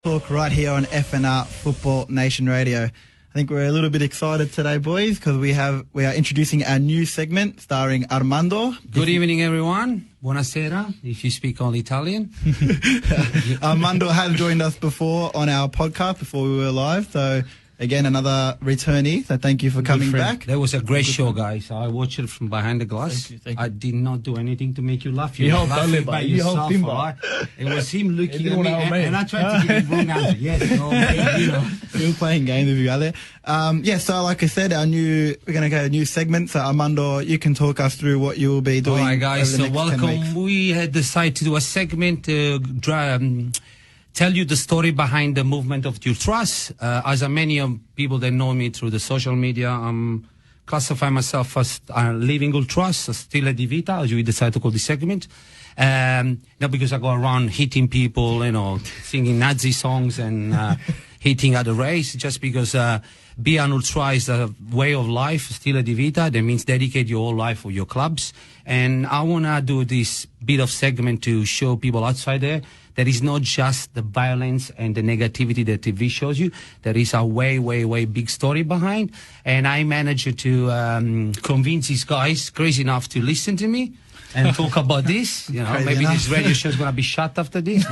Talk right here on FNR Football Nation Radio. I think we're a little bit excited today, boys, because we are introducing our new segment starring Armando. Good evening, everyone. Buonasera, if you speak only Italian. Armando has joined us before on our podcast before we were live, so again, another returnee, so thank you for coming back. That was a great show, guys. I watched it from behind the glass. Thank you. I did not do anything to make you laugh. You helped laughing him, by you yourself. helped him, Right? It was him looking He at me, didn't want to and I tried to give him wrong answer. Yes, no, mate, you know. We were playing games with you out there. So like I said, we're going to go a new segment. So Armando, you can talk us through what you will be doing. All right, guys. Over the So next 10 weeks. welcome. We had decided to do a segment to tell you the story behind the movement of the Ultras. As many of people that know me through the social media, classify myself as living Ultras, Stile di Vita, as we decided to call this segment. Not because I go around hitting people, singing Nazi songs and hitting at the race, just because be an Ultra is a way of life, Stile di Vita. That means dedicate your whole life for your clubs. And I want to do this bit of segment to show people outside there that is not just the violence and the negativity that TV shows you. There is a way, way, way big story behind. And I managed to convince these guys crazy enough to listen to me and talk about this. Maybe this radio show is going to be shut after this.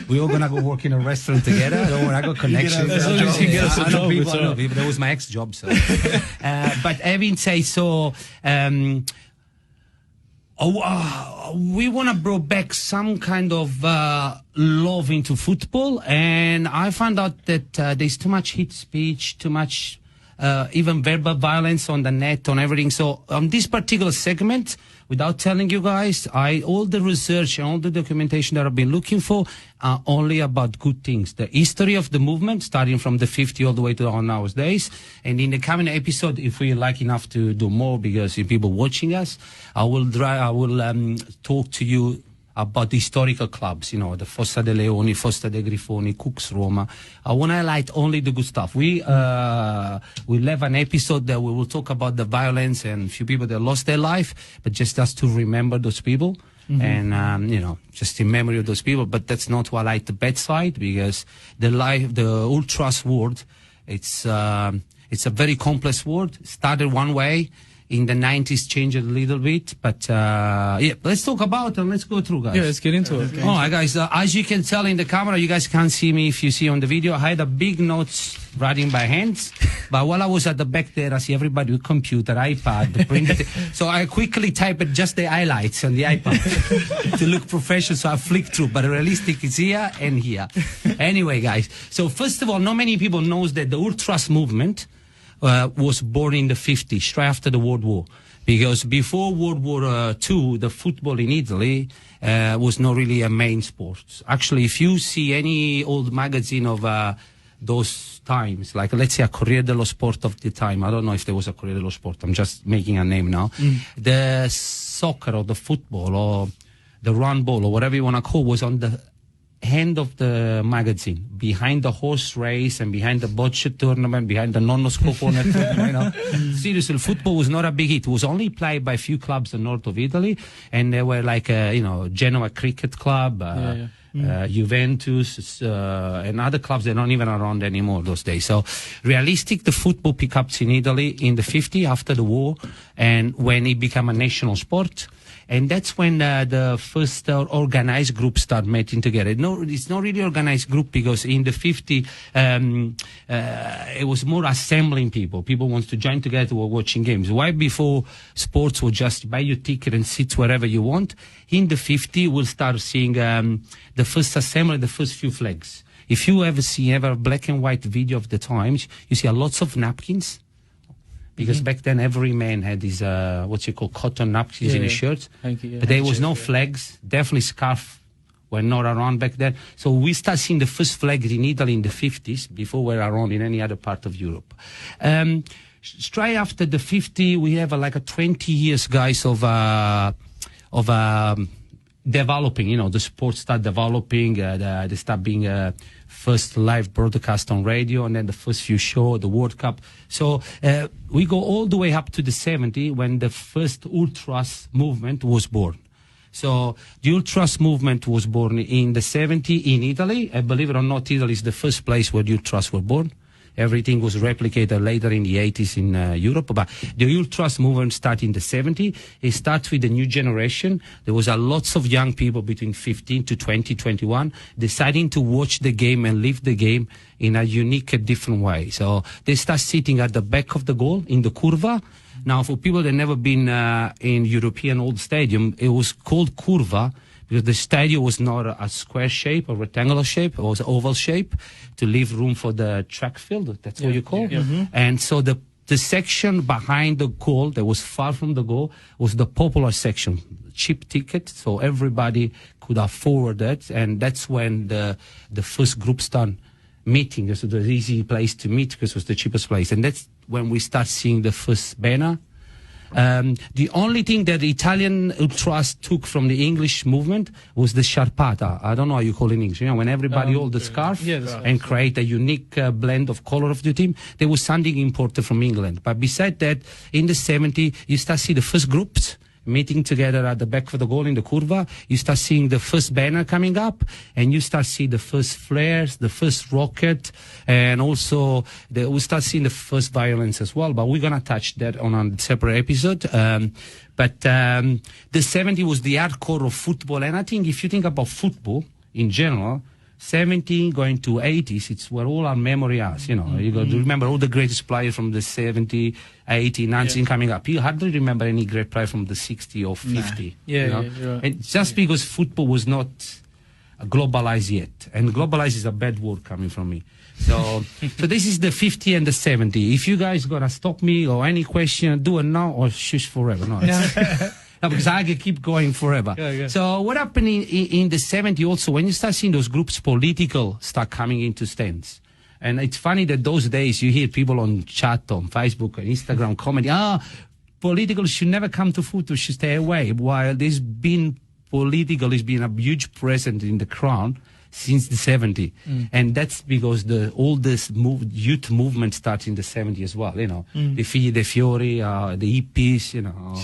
We're all going to go work in a restaurant together. I got connections. I know people. That was my ex-job. So. But having said so, we want to bring back some kind of love into football. And I found out that there's too much hate speech, too much even verbal violence on the net, on everything. So on this particular segment, without telling you guys, all the research and all the documentation that I've been looking for are only about good things. The history of the movement, starting from the 50 all the way to nowadays. And in the coming episode, if we're lucky enough to do more, because if people watching us, I will talk to you about the historical clubs, the Fossa de Leoni, Fossa de Grifoni, Cooks Roma. I want to highlight only the good stuff. We'll have an episode that we will talk about the violence and a few people that lost their life, but just us to remember those people. Mm-hmm. And, just in memory of those people. But that's not what I like the bad side, because the Ultras world, it's a very complex world. Started one way. In the 90s, changed a little bit, but let's talk about it and let's go through, guys. Yeah, let's get into it. All right, guys, as you can tell in the camera, you guys can't see me if you see on the video. I had a big notes writing by hands, but while I was at the back there, I see everybody with computer, iPad, the printer. So I quickly typed just the highlights on the iPad to look professional, so I flicked through, but realistic is here and here. Anyway, guys, so first of all, not many people knows that the Ultras movement was born in the 50s, straight after the World War. Because before World War II, the football in Italy was not really a main sport. Actually, if you see any old magazine of those times, like let's say a Corriere dello Sport of the time, I don't know if there was a Corriere dello Sport, I'm just making a name now. The soccer or the football or the run ball or whatever you want to call was on the end of the magazine, behind the horse race and behind the bocce tournament, behind the nonno scopone tournament. Seriously, football was not a big hit. It was only played by a few clubs in the north of Italy, and they were like Genoa Cricket Club, Juventus, and other clubs that are not even around anymore those days. So realistic, the football pick up in Italy in the 50s after the war, and when it became a national sport. And that's when the first organized groups start meeting together. No, it's not really organized group, because in the 50s, it was more assembling people. People want to join together while watching games. Why before sports would just buy your ticket and sit wherever you want? In the 50s, we'll start seeing the first assembly, the first few flags. If you ever see a black and white video of the times, you see lots of napkins. Because back then every man had these cotton napkins in his shirts. But there was no flags. Definitely scarf were not around back then. So we start seeing the first flags in Italy in the 50s, before we were around in any other part of Europe. Straight after the 50s, we have like a 20 years, guys, of developing. The sports start developing. They start being first live broadcast on radio, and then the first few show, the World Cup. So we go all the way up to the 70s, when the first Ultras movement was born. So the ultras movement was born in the 70s in Italy. And believe it or not, Italy is the first place where the ultras were born. Everything was replicated later in the 80s in Europe. But the ultras movement started in the 70s. It starts with the new generation. There was lots of young people between 15 to 20, 21 deciding to watch the game and live the game in a unique, different way. So they start sitting at the back of the goal in the curva. Now, for people that never been in European old stadium, it was called curva because the stadium was not a square shape or rectangular shape, it was oval shape to leave room for the track field. That's what you call. And so the section behind the goal that was far from the goal was the popular section, cheap ticket, so everybody could afford that. And that's when the first group started meeting. So it was an easy place to meet because it was the cheapest place. And that's when we start seeing the first banner. The only thing that the Italian ultras took from the English movement was the sciarpata. I don't know how you call it in English. You know, when everybody hold the scarf and create a unique blend of color of the team, there was something imported from England. But besides that, in the 70s, you start see the first groups meeting together at the back of the goal in the curva. You start seeing the first banner coming up, and you start seeing the first flares, the first rocket, and also we start seeing the first violence as well. But we're going to touch that on a separate episode. But the 70s was the hardcore of football. And I think if you think about football in general, 70 going to 80s, it's where all our memory is, you know. You got to remember all the greatest players from the 70, 80, 90 coming up. You hardly remember any great player from the 60 or 50. You know? Right. And just because football was not globalized yet. And globalized is a bad word coming from me. So this is the 50 and the 70. If you guys gonna stop me or any question, do it now or shush forever. No, no, because I can keep going forever. So what happened in the 70s also, when you start seeing those groups political start coming into stands. And it's funny that those days you hear people on chat, on Facebook and Instagram commenting, political should never come to football, should stay away. While there's been political has been a huge presence in the crown since the 70s. And that's because the oldest youth movement starts in the 70s as well, you know. The Figli dei Fiori, the hippies, you know.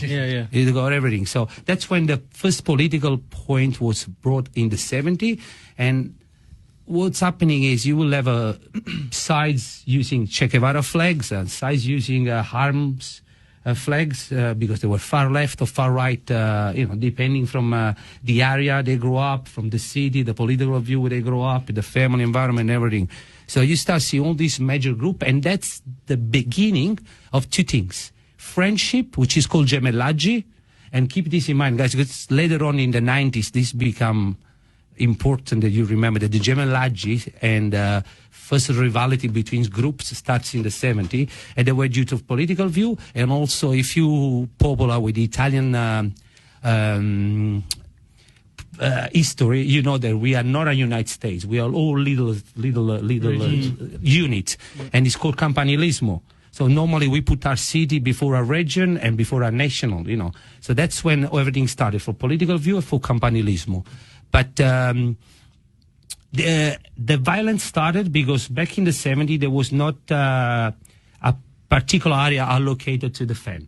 They got everything. So that's when the first political point was brought in the 70s. And what's happening is you will have sides using Che Guevara flags and sides using arms flags because they were far left or far right, you know, depending from the area they grew up, from the city, the political view where they grow up, the family environment, everything. So you start seeing all these major groups, and that's the beginning of two things. Friendship, which is called gemellaggi, and keep this in mind, guys, because later on in the 90s, this become important that you remember that the gemellaggi and first rivalry between groups starts in the 70s, and they were due to political view, and also if you popular with the Italian history, you know that we are not a United States. We are all little units, and it's called campanilismo. So normally we put our city before our region and before our national, you know. So that's when everything started, for political view and for campanilismo. But the violence started because back in the 70s there was not a particular area allocated to the fan.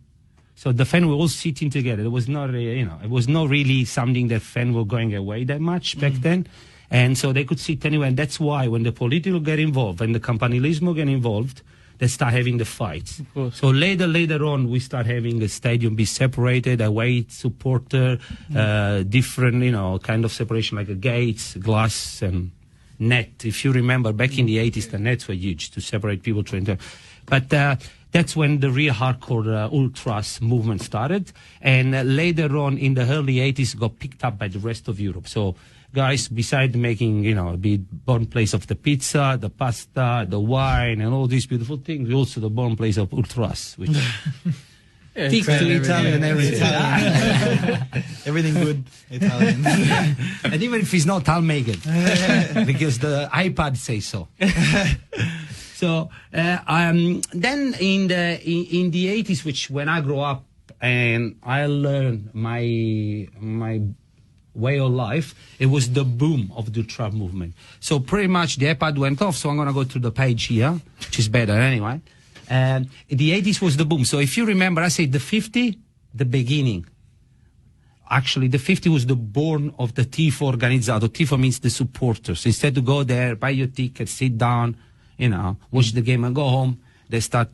So the fan were all sitting together. There was not, it was not really something that fan were going away that much back then. And so they could sit anywhere. And that's why when the political get involved and the campanilismo get involved, they start having the fights. So later on, we start having the stadium be separated, away supporter, different, kind of separation, like a gates, glass, and net. If you remember, back in the 80s, the nets were huge to separate people. But that's when the real hardcore ultras movement started. And later on, in the early 80s, got picked up by the rest of Europe. So guys, besides making, the born place of the pizza, the pasta, the wine, and all these beautiful things, also the born place of ultras, which sticks to Italian and everything. Everything good Italian. And even if it's not, I'll make it. Because the iPad says so. So then in the 80s, which when I grew up and I learned my way of life, it was the boom of the ultra movement. So pretty much the iPad went off, so I'm going to go to the page here, which is better anyway. The 80s was the boom. So if you remember, I said the 50, the beginning. actually the 50 was the born of the tifo organizzato. Tifo means the supporters. Instead to go there, buy your ticket, sit down, watch the game and go home, they start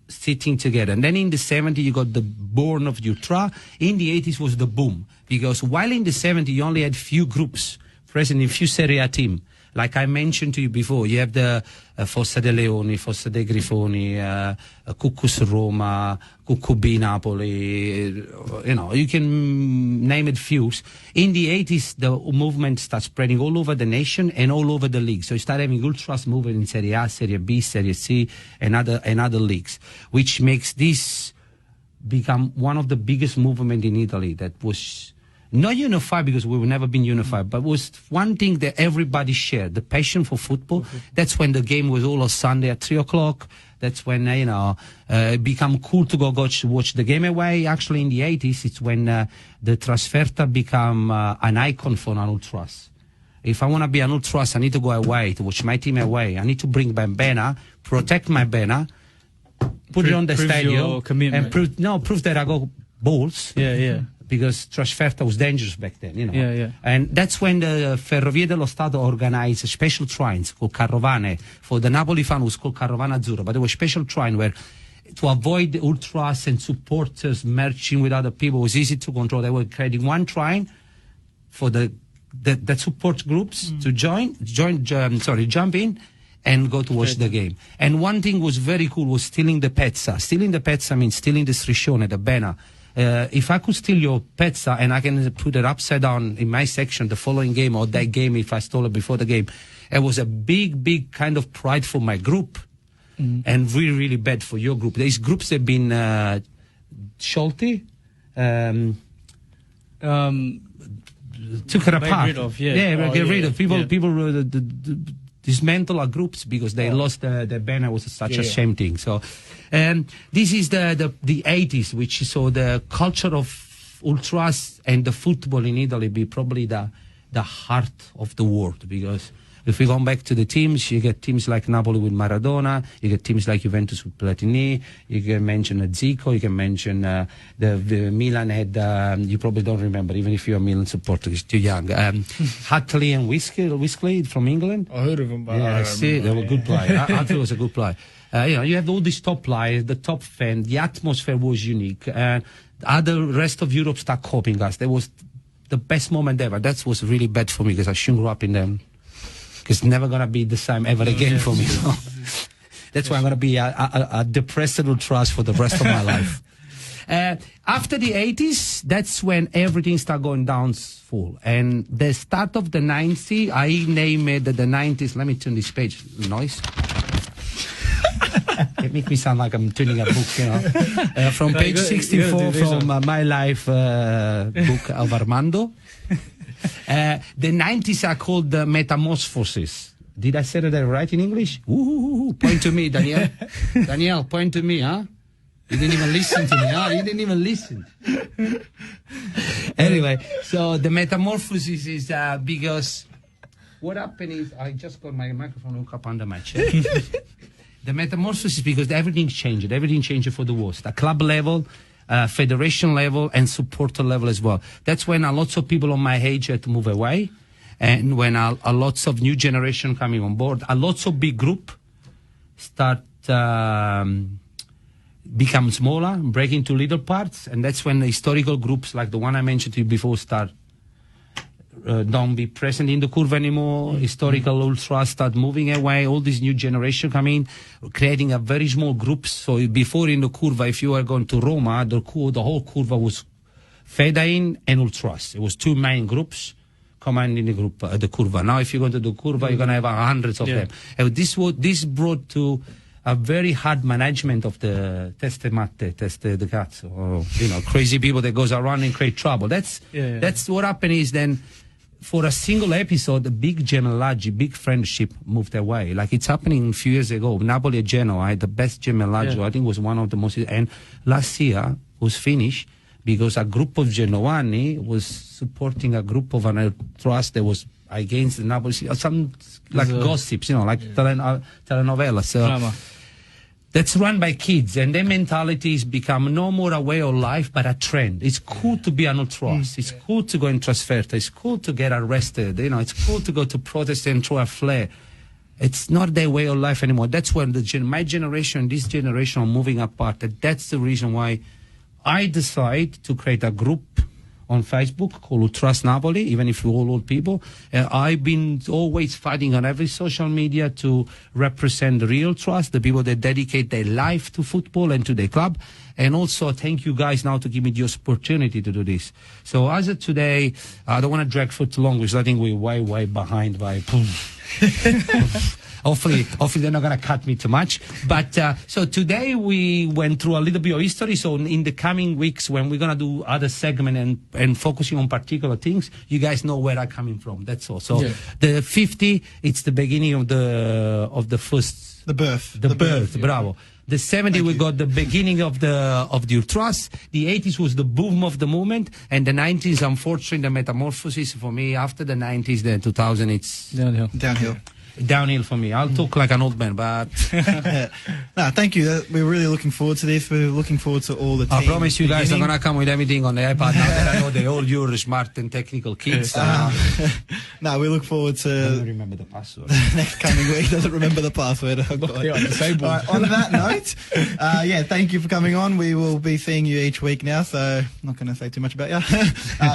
sitting together. And then in the 70s, you got the born of the ultra. In the 80s was the boom. Because while in the 70s, you only had few groups present in few Serie A teams. Like I mentioned to you before, you have the Fossa dei Leoni, Fossa dei Grifoni, Cuccus Roma, Cuccubi Napoli, you can name it few. In the 80s, the movement starts spreading all over the nation and all over the league. So you start having ultras moving in Serie A, Serie B, Serie C, and other leagues, which makes this become one of the biggest movements in Italy that was not unified because we've never been unified, but was one thing that everybody shared, the passion for football. Mm-hmm. That's when the game was all on Sunday at 3 o'clock. That's when, it became cool to go watch the game away. Actually, in the 80s, it's when the Trasferta became an icon for an ultras. If I want to be an ultras, I need to go away to watch my team away. I need to bring my banner, protect my banner, put it on the stadium, and prove that I got balls. Yeah. Because Trasferta was dangerous back then, Yeah. And that's when the Ferrovie dello Stato organized special trains called Carovane. For the Napoli fan, it was called Carovana Azzurra, but there was special train where, to avoid the ultras and supporters merging with other people, it was easy to control. They were creating one train for the support groups to jump in and go to watch the game. And one thing was very cool was stealing the pezza. Stealing the pezza means stealing the striscione, the banner. If I could steal your pizza and I can put it upside down in my section the following game or that game if I stole it before the game, it was a big kind of pride for my group and really, really bad for your group. These groups have been Sciolti, took it apart. Get rid of. People dismantle our groups because they lost their banner. Was such a shame thing. So this is the 80s, which saw the culture of ultras and the football in Italy be probably the heart of the world. Because if we go back to the teams, you get teams like Napoli with Maradona, you get teams like Juventus with Platini, you can mention Zico, you can mention the Milan had, you probably don't remember, even if you're a Milan supporter, it's too young, Hatley and Whiskey from England. I heard of them, but yeah, see, they were good players. I thought it was a good player. You have all these top players, the top fan, the atmosphere was unique. The rest of Europe start copying us. That was the best moment ever. That was really bad for me because I shouldn't grow up in them. Because it's never going to be the same ever again for me. That's why I'm going to be a depressed ultras for the rest of my life. After the 80s, that's when everything started going down full. And the start of the 90s, I named it the 90s. Let me turn this page. Noise. It makes me sound like I'm turning a book, from page 64 from My Life book of Armando. The 90s are called the Metamorphosis. Did I say that right in English? Ooh, point to me, Daniel. Daniel, point to me, huh? You didn't even listen to me, huh? You didn't even listen. Anyway, so the Metamorphosis is because what happened is I just got my microphone hooked up under my chair. The Metamorphosis is because everything changed. Everything changed for the worst. At club level, federation level, and supporter level as well. That's when lots of people on my age had to move away, and when lots of new generation coming on board, lots of big group start become smaller, break into little parts, and that's when the historical groups like the one I mentioned to you before start don't be present in the curve anymore. Historical ultras start moving away. All this new generation come in, creating a very small groups. So before in the curva, if you were going to Roma, the whole curva was Fedain and ultras. It was two main groups commanding the group, the curva. Now, if you go to the curva, you're going to have hundreds of them. And this brought to a very hard management of the teste matte, teste de cazzo, or, crazy people that goes around and create trouble. That's what happened is then, for a single episode, the big gemellaggio, big friendship moved away. Like it's happening a few years ago. Napoli and Genoa had the best gemellaggio. I think it was one of the most. And last year was finished because a group of Genoani was supporting a group of an trust that was against the Napoli. Some like gossips, like telenovela. So that's run by kids, and their mentality has become no more a way of life, but a trend. It's cool to be an ultras. It's cool to go in Trasferta. It's cool to get arrested. You know, it's cool to go to protest and throw a flare. It's not their way of life anymore. That's when my generation, this generation are moving apart. That's the reason why I decide to create a group on Facebook called Ultras Napoli, even if we're all old people. I've been always fighting on every social media to represent the real trust, the people that dedicate their life to football and to their club. And also thank you guys now to give me the opportunity to do this. So as of today, I don't want to drag for too long because I think we're way behind by... Hopefully they're not going to cut me too much. But so today we went through a little bit of history. So in the coming weeks, when we're going to do other segment and focusing on particular things, you guys know where I'm coming from. That's all. So the 50, it's the beginning of the first. The birth. The birth. Bravo. The 70, we got the beginning of the Ultras. The 80s was the boom of the movement. And the 90s, unfortunately, the metamorphosis for me. After the 90s, the 2000, it's downhill for me. I'll talk like an old man, but... No, thank you. We're really looking forward to this. We're looking forward to all the team. I promise you guys I'm going to come with everything on the iPad now that I know they're all your smart and technical kids. No, we look forward to... I don't remember the password. Next coming week. Doesn't remember the password. Oh, God. Right, on that note, thank you for coming on. We will be seeing you each week now, so I'm not going to say too much about you.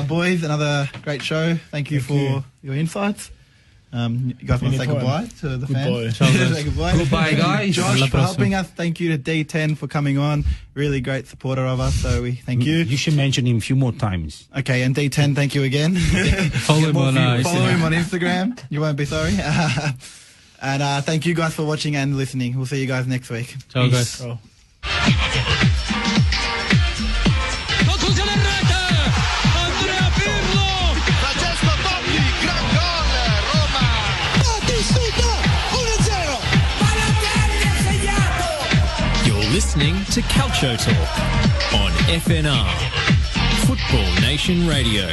Boys, another great show. Thank you for your insights. You guys want to say goodbye to the fans? Say goodbye. Goodbye, guys. Josh for helping us. Thank you to D10 for coming on. Really great supporter of us, so we thank you. You should mention him a few more times. Okay, and D10, thank you again. Follow him on Instagram. You won't be sorry. And thank you guys for watching and listening. We'll see you guys next week. Ciao, guys. Listening to Calcio Talk on FNR, Football Nation Radio.